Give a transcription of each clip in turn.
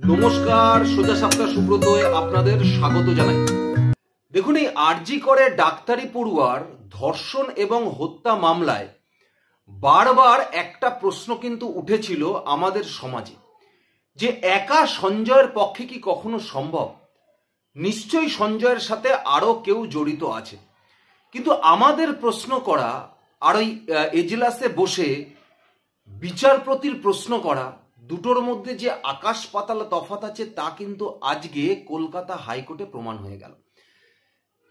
নমস্কার, সোজা সাপটা সুব্রতয় আপনাদের স্বাগত জানাই। দেখুন, এই আরজি করে ডাক্তারি পড়ুয়ার ধর্ষণ এবং হত্যা মামলায় বারবার একটা প্রশ্ন কিন্তু উঠেছিল আমাদের সমাজে, যে একা সঞ্জয়ের পক্ষে কি কখনো সম্ভব? নিশ্চয়ই সঞ্জয়ের সাথে আরো কেউ জড়িত আছে, কিন্তু আমাদের প্রশ্ন করা আর ওই এজলাসে বসে বিচারপতির প্রশ্ন করা, দুটোর মধ্যে যে আকাশ পাতাল তফাৎ আছে তা কিন্তু আজকে কলকাতা হাইকোর্টে প্রমাণ হয়ে গেল।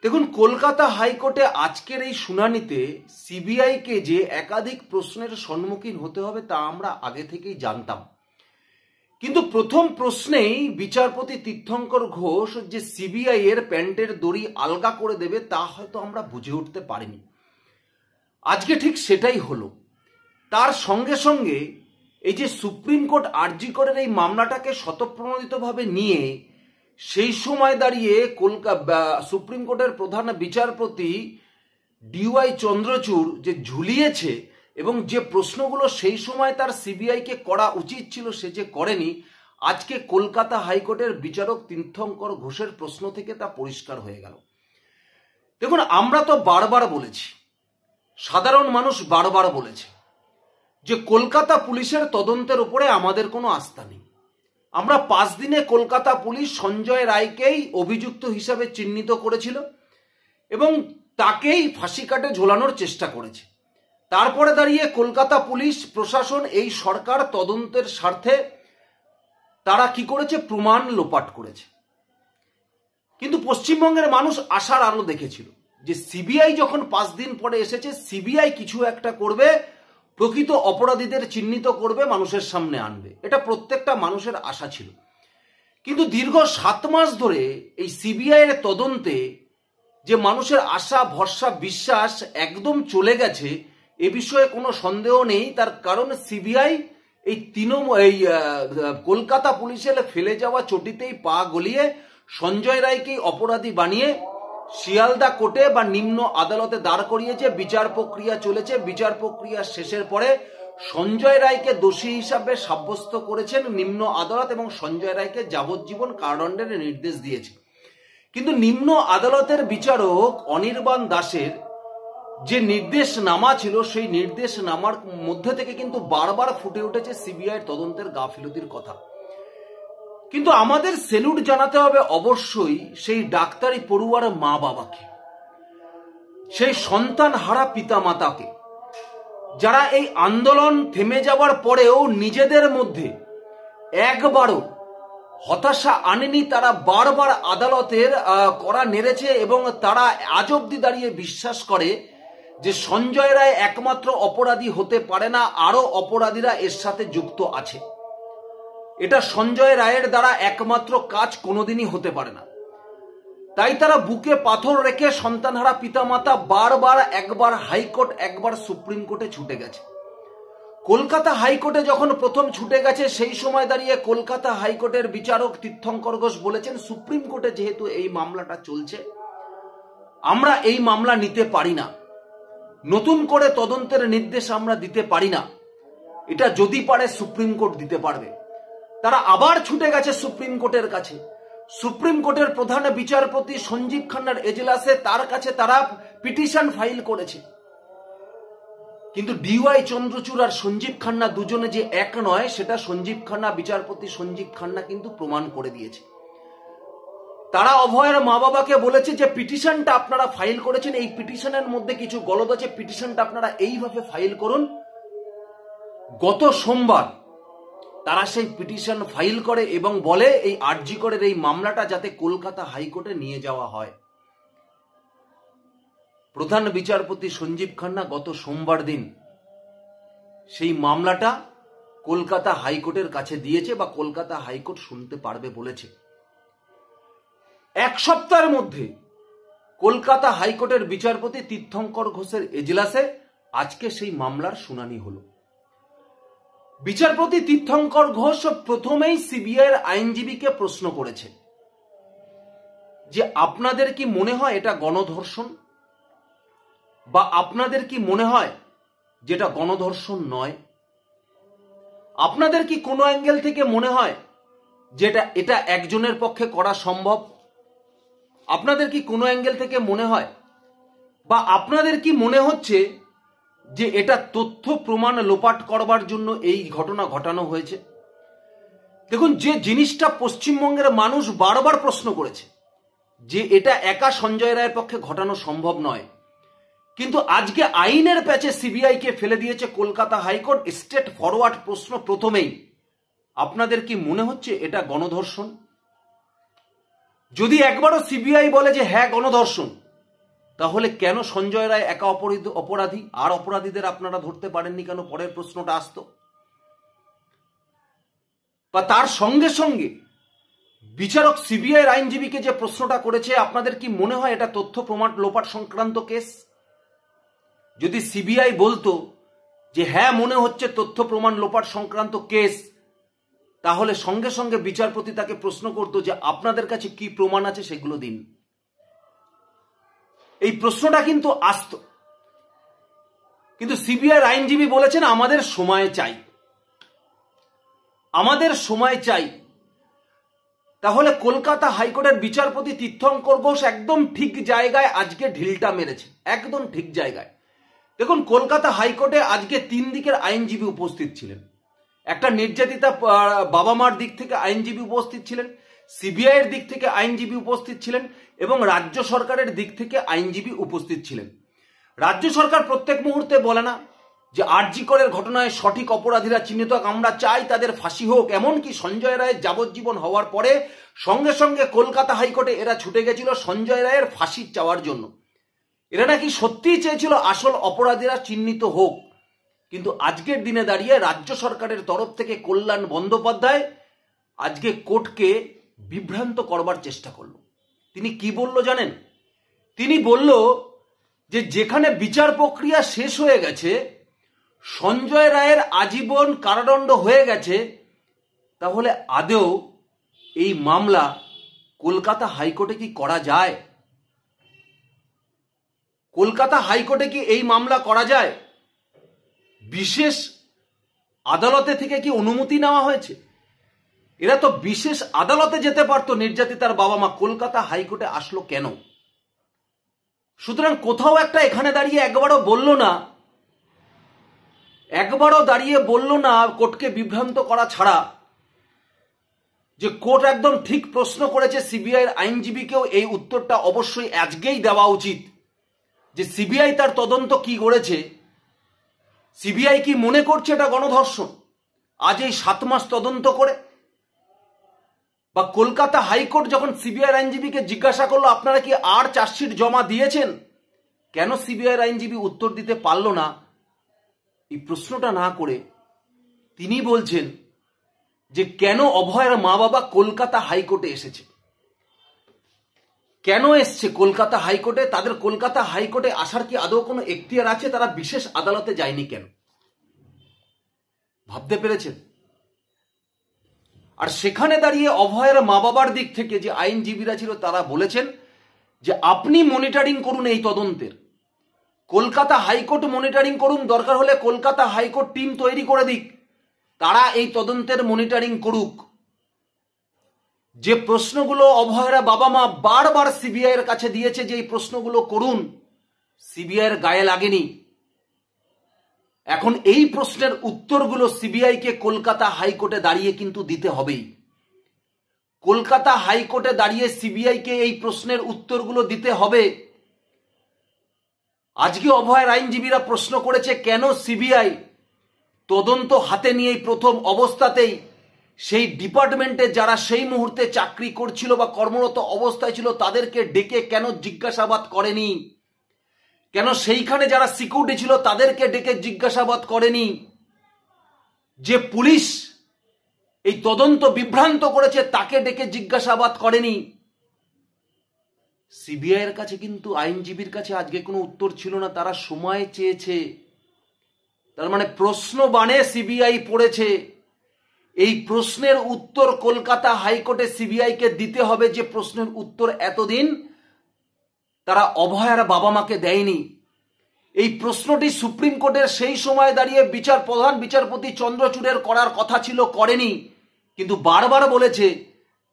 দেখুন, কলকাতা হাইকোর্টে আজকের এই শুনানিতে সিবিআইকে যে একাধিক প্রশ্নের সম্মুখীন হতে হবে তা আমরা আগে থেকেই জানতাম, কিন্তু প্রথম প্রশ্নেই বিচারপতি তীর্থঙ্কর ঘোষ যে সিবিআই এর প্যান্টের দড়ি আলগা করে দেবে তা হয়তো আমরা বুঝে উঠতে পারিনি। আজকে ঠিক সেটাই হলো। তার সঙ্গে সঙ্গে এই যে সুপ্রিম কোর্ট আরজি করের এই মামলাটাকে স্বতঃপ্রণোদিতভাবে নিয়ে সেই সময় দাঁড়িয়ে সুপ্রিম কোর্টের প্রধান বিচারপতি ডিওয়াই চন্দ্রচূড় যে ঝুলিয়েছে এবং যে প্রশ্নগুলো সেই সময় তার সিবিআইকে করা উচিত ছিল সে যে করেনি, আজকে কলকাতা হাইকোর্টের বিচারক তীর্থঙ্কর ঘোষের প্রশ্ন থেকে তা পরিষ্কার হয়ে গেল। দেখুন, আমরা তো বারবার বলেছি, সাধারণ মানুষ বারবার বলেছে যে কলকাতা পুলিশের তদন্তের উপরে আমাদের কোনো আস্থা নেই। আমরা 5 দিনে কলকাতা পুলিশ সঞ্জয় রায়কেই অভিযুক্ত হিসাবে চিহ্নিত করেছিল এবং তাকেই ফাঁসি কাটে ঝোলানোর চেষ্টা করেছে। তারপরে দাঁড়িয়ে কলকাতা পুলিশ প্রশাসন, এই সরকার তদন্তের স্বার্থে তারা কি করেছে? প্রমাণ লোপাট করেছে। কিন্তু পশ্চিমবঙ্গের মানুষ আশার আলো দেখেছিল যে সিবিআই যখন 5 দিন পরে এসেছে, সিবিআই কিছু একটা করবে, প্রকৃত অপরাধীদের চিহ্নিত করবে, মানুষের সামনে আনবে। এটা প্রত্যেকটা মানুষের আশা ছিল। কিন্তু দীর্ঘ 7 মাস ধরে এই সিবিআই এর তদন্তে যে মানুষের আশা, ভরসা, বিশ্বাস একদম চলে গেছে এ বিষয়ে কোনো সন্দেহ নেই। তার কারণ সিবিআই এই কলকাতা পুলিশের ফেলে যাওয়া চটিতেই পা গলিয়ে সঞ্জয় রায়কেই অপরাধী বানিয়ে শিয়ালদা কোর্টে বা নিম্ন আদালতে দাঁড় করিয়েছে। বিচার প্রক্রিয়া চলেছে। বিচার প্রক্রিয়া শেষের পরে সঞ্জয় রায়কে দোষী হিসাবে সাব্যস্ত করেছেন নিম্ন আদালত এবং সঞ্জয় রায়কে যাবজ্জীবন কারাদণ্ডের নির্দেশ দিয়েছে। কিন্তু নিম্ন আদালতের বিচারক অনির্বাণ দাসের যে নির্দেশনামা ছিল সেই নির্দেশনামার মধ্যে থেকে কিন্তু বারবার ফুটে উঠেছে সিবিআই তদন্তের গাফিলতির কথা। কিন্তু আমাদের সেলুট জানাতে হবে অবশ্যই সেই ডাক্তারি পড়ুয়ার মা বাবাকে, সেই সন্তান হারা পিতা মাতাকে, যারা এই আন্দোলন থেমে যাওয়ার পরেও নিজেদের মধ্যে একবারও হতাশা আনেনি। তারা বারবার আদালতের কড়া নেড়েছে এবং তারা আজ অব্দি দাঁড়িয়ে বিশ্বাস করে যে সঞ্জয় রায় একমাত্র অপরাধী হতে পারে না, আরো অপরাধীরা এর সাথে যুক্ত আছে। এটা সঞ্জয় রায়ের দ্বারা একমাত্র কাজ কোনোদিনই হতে পারে না। তাই তারা বুকে পাথর রেখে সন্তানহারা পিতামাতা বারবার, একবার হাইকোর্ট, একবার সুপ্রিম কোর্টে ছুটে গেছে। কলকাতা হাইকোর্টে যখন প্রথম ছুটে গেছে সেই সময় দাঁড়িয়ে কলকাতা হাইকোর্টের বিচারক তীর্থঙ্কর ঘোষ বলেছেন, সুপ্রিম কোর্টে যেহেতু এই মামলাটা চলছে, আমরা এই মামলা নিতে পারি না, নতুন করে তদন্তের নির্দেশ আমরা দিতে পারি না, এটা যদি পারে সুপ্রিম কোর্ট দিতে পারবে। তারা আবার ছুটে গেছে সুপ্রিম কোর্টের কাছে। সুপ্রিম কোর্টের প্রধান বিচারপতি সঞ্জীব খান্নার এজলাসে তার কাছে তারা পিটিশন ফাইল করেছে। কিন্তু ডিওয়াই চন্দ্রচূড় আর সঞ্জীব খান্না দুজনে যে এক নয় সেটা সঞ্জীব খান্না, বিচারপতি সঞ্জীব খান্না কিন্তু প্রমাণ করে দিয়েছে। তারা অভয়ের মা বাবাকে বলেছে যে পিটিশনটা আপনারা ফাইল করেছেন, এই পিটিশনের মধ্যে কিছু গলদ আছে, পিটিশনটা আপনারা এইভাবে ফাইল করুন। গত সোমবার তারা সেই পিটিশন ফাইল করে এবং বলে এই আরজি করের এই মামলাটা যাতে কলকাতা হাইকোর্টে নিয়ে যাওয়া হয়। প্রধান বিচারপতি সঞ্জীব খান্না গত সোমবার দিন সেই মামলাটা কলকাতা হাইকোর্টের কাছে দিয়েছে বা কলকাতা হাইকোর্ট শুনতে পারবে বলেছে। 1 সপ্তাহের মধ্যে কলকাতা হাইকোর্টের বিচারপতি তীর্থঙ্কর ঘোষের এজলাসে আজকে সেই মামলার শুনানি হলো। বিচারপতি তীর্থঙ্কর ঘোষ প্রথমেই সিবিআই এর আইনজীবীকে প্রশ্ন করেছে যে আপনাদের কি মনে হয় এটা গণধর্ষণ, বা আপনাদের কি মনে হয় যেটা গণধর্ষণ নয়? আপনাদের কি কোনো অ্যাঙ্গেল থেকে মনে হয় যেটা এটা একজনের পক্ষে করা সম্ভব? আপনাদের কি কোনো অ্যাঙ্গেল থেকে মনে হয়, বা আপনাদের কি মনে হচ্ছে যে এটা তথ্য প্রমাণ লোপাট করবার জন্য এই ঘটনা ঘটানো হয়েছে? দেখুন, যে জিনিসটা পশ্চিমবঙ্গের মানুষ বারবার প্রশ্ন করেছে যে এটা একা সঞ্জয় রায়ের পক্ষে ঘটানো সম্ভব নয়, কিন্তু আজকে আইনের প্যাচে সিবিআইকে ফেলে দিয়েছে কলকাতা হাইকোর্ট। স্ট্রেট ফরওয়ার্ড প্রশ্ন প্রথমেই, আপনাদের কি মনে হচ্ছে এটা গণধর্ষণ? যদি একবারও সিবিআই বলে যে হ্যাঁ গণধর্ষণ, তাহলে কেন সঞ্জয় রায় একা অপরাধী, আর অপরাধীদের আপনারা ধরতে পারেননি কেন? পরের প্রশ্নটা আসতো। বা তার সঙ্গে সঙ্গে বিচারক সিবিআইয়ের আইনজীবীকে যে প্রশ্নটা করেছে, আপনাদের কি মনে হয় এটা তথ্য প্রমাণ লোপাট সংক্রান্ত কেস? যদি সিবিআই বলতো যে হ্যাঁ মনে হচ্ছে তথ্য প্রমাণ লোপাট সংক্রান্ত কেস, তাহলে সঙ্গে সঙ্গে বিচারপতি তাকে প্রশ্ন করতো যে আপনাদের কাছে কি প্রমাণ আছে সেগুলো দিন। এই প্রশ্নটা কিন্তু আসতো, কিন্তু সিবিআইয়ের আইনজীবী বলেছেন আমাদের সময় চাই, আমাদের সময় চাই। তাহলে কলকাতা হাইকোর্টের বিচারপতি তীর্থঙ্কর ঘোষ একদম ঠিক জায়গায় আজকে ঢিলটা মেরেছে, একদম ঠিক জায়গায়। দেখুন, কলকাতা হাইকোর্টে আজকে তিন দিকের আইনজীবী উপস্থিত ছিলেন। একটা নির্যাতিতা বাবা মার দিক থেকে আইনজীবী উপস্থিত ছিলেন, সিবিআইয়ের দিক থেকে আইনজীবী উপস্থিত ছিলেন, এবং রাজ্য সরকারের দিক থেকে আইনজীবী উপস্থিত ছিলেন। রাজ্য সরকার প্রত্যেক মুহূর্তে বলে না যে আরজি করের ঘটনায় সঠিক অপরাধীরা চিহ্নিত হোক, আমরা চাই তাদের ফাঁসি হোক। এমনকি সঞ্জয় রায়ের যাবজ্জীবন হওয়ার পরে সঙ্গে সঙ্গে কলকাতা হাইকোর্টে এরা ছুটে গেছিল সঞ্জয় রায়ের ফাঁসি চাওয়ার জন্য। এরা নাকি সত্যিই চেয়েছিল আসল অপরাধীরা চিহ্নিত হোক। কিন্তু আজকের দিনে দাঁড়িয়ে রাজ্য সরকারের তরফ থেকে কল্যাণ বন্দ্যোপাধ্যায় আজকে কোর্টকে বিভ্রান্ত করবার চেষ্টা করলো। তিনি কি বলল জানেন? তিনি বলল যে যেখানে বিচার প্রক্রিয়া শেষ হয়ে গেছে, সঞ্জয় রায়ের আজীবন কারাদণ্ড হয়ে গেছে, তাহলে আদৌ এই মামলা কলকাতা হাইকোর্টে কি করা যায়? কলকাতা হাইকোর্টে কি এই মামলা করা যায়? বিশেষ আদালতে থেকে কি অনুমতি নেওয়া হয়েছে? এরা তো বিশেষ আদালতে যেতে পারতো, নির্যাতিতার বাবা মা। কলকাতা হাইকোর্টে আসলো কেন? সুতরাং কোথাও একটা এখানে দাঁড়িয়ে একবারও দাঁড়িয়ে বলল না কোর্টকে বিভ্রান্ত করা ছাড়া, যে কোর্ট একদম ঠিক প্রশ্ন করেছে। সিবিআইয়ের আইনজীবীকেও এই উত্তরটা অবশ্যই আজকেই দেওয়া উচিত যে সিবিআই তার তদন্ত কি করেছে। সিবিআই কি মনে করছে এটা গণধর্ষণ আজ এই 7 মাস তদন্ত করে? বা কলকাতা হাইকোর্ট যখন সিবিআই আইনজীবীকে জিজ্ঞাসা করলো আপনারা কি আর চার্জশিট জমা দিয়েছেন, কেন সিবিআই আইনজীবী উত্তর দিতে পারল না? এই প্রশ্নটা না করে তিনি বলছেন যে কেন অভয়ের মা বাবা কলকাতা হাইকোর্টে এসেছে। কেন এসছে কলকাতা হাইকোর্টে? তাদের কলকাতা হাইকোর্টে আসার কি আদৌ কোনো এখতিয়ার আছে? তারা বিশেষ আদালতে যায়নি কেন? ভাবতে পেরেছেন? আর সেখানে দাঁড়িয়ে অভয়ের মা বাবার দিক থেকে যে আইনজীবীরা ছিল তারা বলেছেন যে আপনি মনিটরিং করুন এই তদন্তের, কলকাতা হাইকোর্ট মনিটরিং করুন, দরকার হলে কলকাতা হাইকোর্ট টিম তৈরি করে দিক, তারা এই তদন্তের মনিটরিং করুক। যে প্রশ্নগুলো অভয়ের বাবা মা বারবার সিবিআই এর কাছে দিয়েছে যে এই প্রশ্নগুলো করুন, সিবিআই এর গায়ে লাগেনি। এখন এই প্রশ্নের উত্তরগুলো সিবিআইকে কলকাতা হাইকোর্টে দাঁড়িয়ে কিন্তু দিতে হবেই। কলকাতা হাইকোর্টে দাঁড়িয়ে সিবিআইকে এই প্রশ্নের উত্তরগুলো দিতে হবে। আজকে অভয়ের আইনজীবীরা প্রশ্ন করেছে কেন সিবিআই তদন্ত হাতে নিয়ে প্রথম অবস্থাতেই সেই ডিপার্টমেন্টে যারা সেই মুহূর্তে চাকরি করছিল বা কর্মরত অবস্থায় ছিল তাদেরকে ডেকে কেন জিজ্ঞাসাবাদ করেনি? কেন সেইখানে যারা সিকিউরিটি ছিল তাদেরকে ডেকে জিজ্ঞাসাবাদ করেনি? যে পুলিশ এই তদন্ত বিভ্রান্ত করেছে তাকে ডেকে জিজ্ঞাসাবাদ করেনি? সিবিআই এর কাছে কিন্তু আইনজীবীর কাছে আজকে কোনো উত্তর ছিল না, তারা সময় চেয়েছে। তার মানে প্রশ্ন বানে সিবিআই পড়েছে। এই প্রশ্নের উত্তর কলকাতা হাইকোর্টে সিবিআইকে দিতে হবে, যে প্রশ্নের উত্তর এতদিন তারা অভয়ের বাবা মাকে দেয়নি। এই প্রশ্নটি সুপ্রিম কোর্টের সেই সময় দাঁড়িয়ে প্রধান বিচারপতি চন্দ্রচূড়ের করার কথা ছিল, করেনি। কিন্তু বারবার বলেছে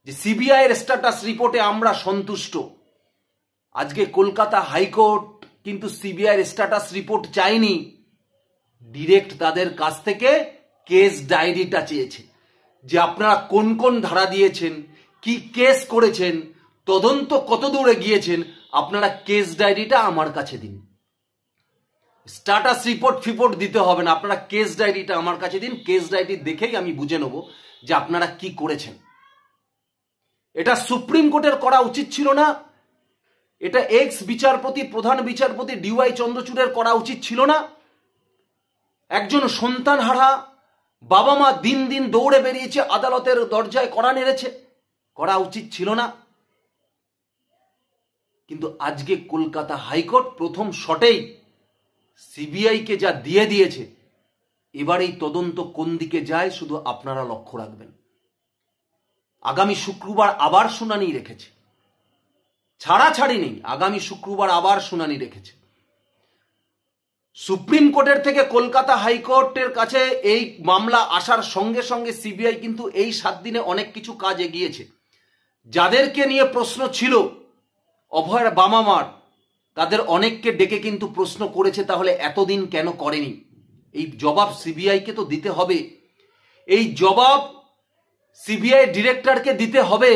যে সিবিআই এর স্ট্যাটাস রিপোর্টে আমরা সন্তুষ্ট। আজকে কলকাতা হাইকোর্ট কিন্তু সিবিআই এর স্ট্যাটাস রিপোর্ট চায়নি, ডিরেক্ট তাদের কাছ থেকে কেস ডায়েরিটা চেয়েছে, যে আপনারা কোন কোন ধারা দিয়েছেন, কি কেস করেছেন, তদন্ত কত দূরে গিয়েছেন, আপনারা কেস ডায়েরিটা আমার কাছে দিন। স্ট্যাটাস রিপোর্ট দিতে হবে না, আপনারা কেস ডায়েরিটা আমার কাছে দিন। কেস ডায়েরি দেখেই আমি বুঝে নেব যে আপনারা কি করেছেন। এটা সুপ্রিম কোর্টের করা উচিত ছিল না, এটা এক্স বিচারপতি, প্রধান বিচারপতি ডিওয়াই চন্দ্রচূড়ের করা উচিত ছিল না। একজন সন্তান হারা বাবা মা দিন দিন দৌড়ে বেরিয়েছে, আদালতের দরজায় কড়া নেড়েছে, করা উচিত ছিল না। কিন্তু আজকে কলকাতা হাইকোর্ট প্রথম শটেই সিবিআই কে যা দিয়ে দিয়েছে, এবার এই তদন্ত কোন দিকে যায় শুধু আপনারা লক্ষ্য রাখবেন। আগামী শুক্রবার আবার শুনানি রেখেছে, ছাড়াছাড়ি নেই, আগামী শুক্রবার আবার শুনানি রেখেছে। সুপ্রিম কোর্টের থেকে কলকাতা হাইকোর্টের কাছে এই মামলা আসার সঙ্গে সঙ্গে সিবিআই কিন্তু এই 7 দিনে অনেক কিছু কাজ এগিয়েছে। যাদেরকে নিয়ে প্রশ্ন ছিল অভয়ের বাবা মার, তাদের অনেককে ডেকে কিন্তু প্রশ্ন করেছে, তাহলে এতদিন কেন করেনি? এই জবাব সিবিআইকে তো দিতে হবে, এই জবাব সিবিআই ডিরেক্টরকে দিতে হবে।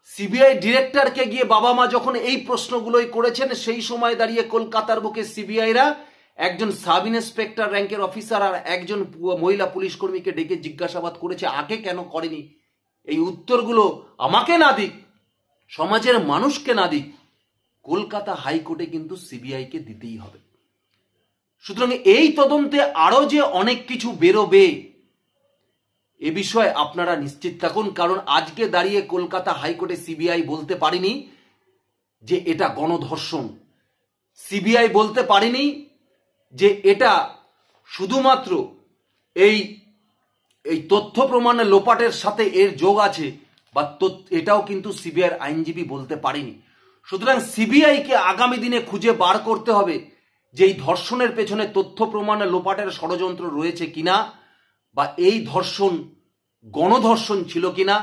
সিবিআই ডিরেক্টরকে গিয়ে বাবা মা যখন এই প্রশ্নগুলোই করেছেন, সেই সময় দাঁড়িয়ে কলকাতার বুকে সিবিআইরা একজন সাব ইন্সপেক্টর র্যাঙ্কের অফিসার আর একজন মহিলা পুলিশ কর্মীকে ডেকে জিজ্ঞাসাবাদ করেছে, আগে কেন করেনি? এই উত্তরগুলো আমাকে না দিক, সমাজের মানুষকে না দিক, কলকাতা হাইকোর্টে কিন্তু সিবিআইকে দিতেই হবে। সুতরাং এই তদন্তে আরো যে অনেক কিছু বেরোবে এ বিষয়ে আপনারা নিশ্চিত থাকুন, কারণ আজকে দাঁড়িয়ে কলকাতা হাইকোর্টে সিবিআই বলতে পারেনি যে এটা গণধর্ষণ, সিবিআই বলতে পারেনি যে এটা শুধুমাত্র এই তথ্য প্রমাণের লোপাটের সাথে এর যোগ আছে, বা এটাও কিন্তু সিবিআইয়ের আইনজীবী বলতে পারেনি। সুতরাং সিবিআইকে আগামী দিনে খুঁজে বার করতে হবে যে এই ধর্ষণের পেছনে তথ্য প্রমাণের লোপাটের ষড়যন্ত্র রয়েছে কিনা, বা এই ধর্ষণ গণধর্ষণ ছিল কিনা,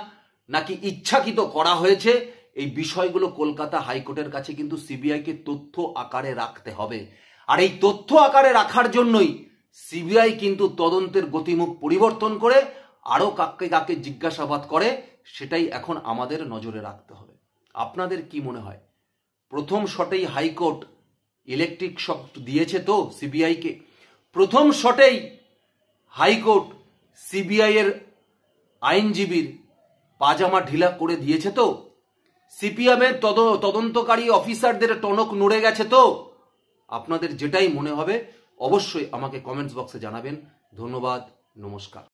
নাকি ইচ্ছাকৃত করা হয়েছে। এই বিষয়গুলো কলকাতা হাইকোর্টের কাছে কিন্তু সিবিআইকে তথ্য আকারে রাখতে হবে। আর এই তথ্য আকারে রাখার জন্যই সিবিআই কিন্তু তদন্তের গতিমুখ পরিবর্তন করে আরো কাকে কাকে জিজ্ঞাসাবাদ করে, সেটাই এখন আমাদের নজরে রাখতে হবে। আপনাদের কি মনে হয়, প্রথম শটেই হাইকোর্ট ইলেকট্রিক শক দিয়েছে তো সিবিআইকে? প্রথম শটেই হাইকোর্ট সিবিআই এর আইনজীবীর পাজামা ঢিলা করে দিয়েছে তো? সিপিএম এর তদন্তকারী অফিসারদের টনক নড়ে গেছে তো? আপনাদের যেটাই মনে হবে অবশ্যই আমাকে কমেন্টস বক্সে জানাবেন। ধন্যবাদ, নমস্কার।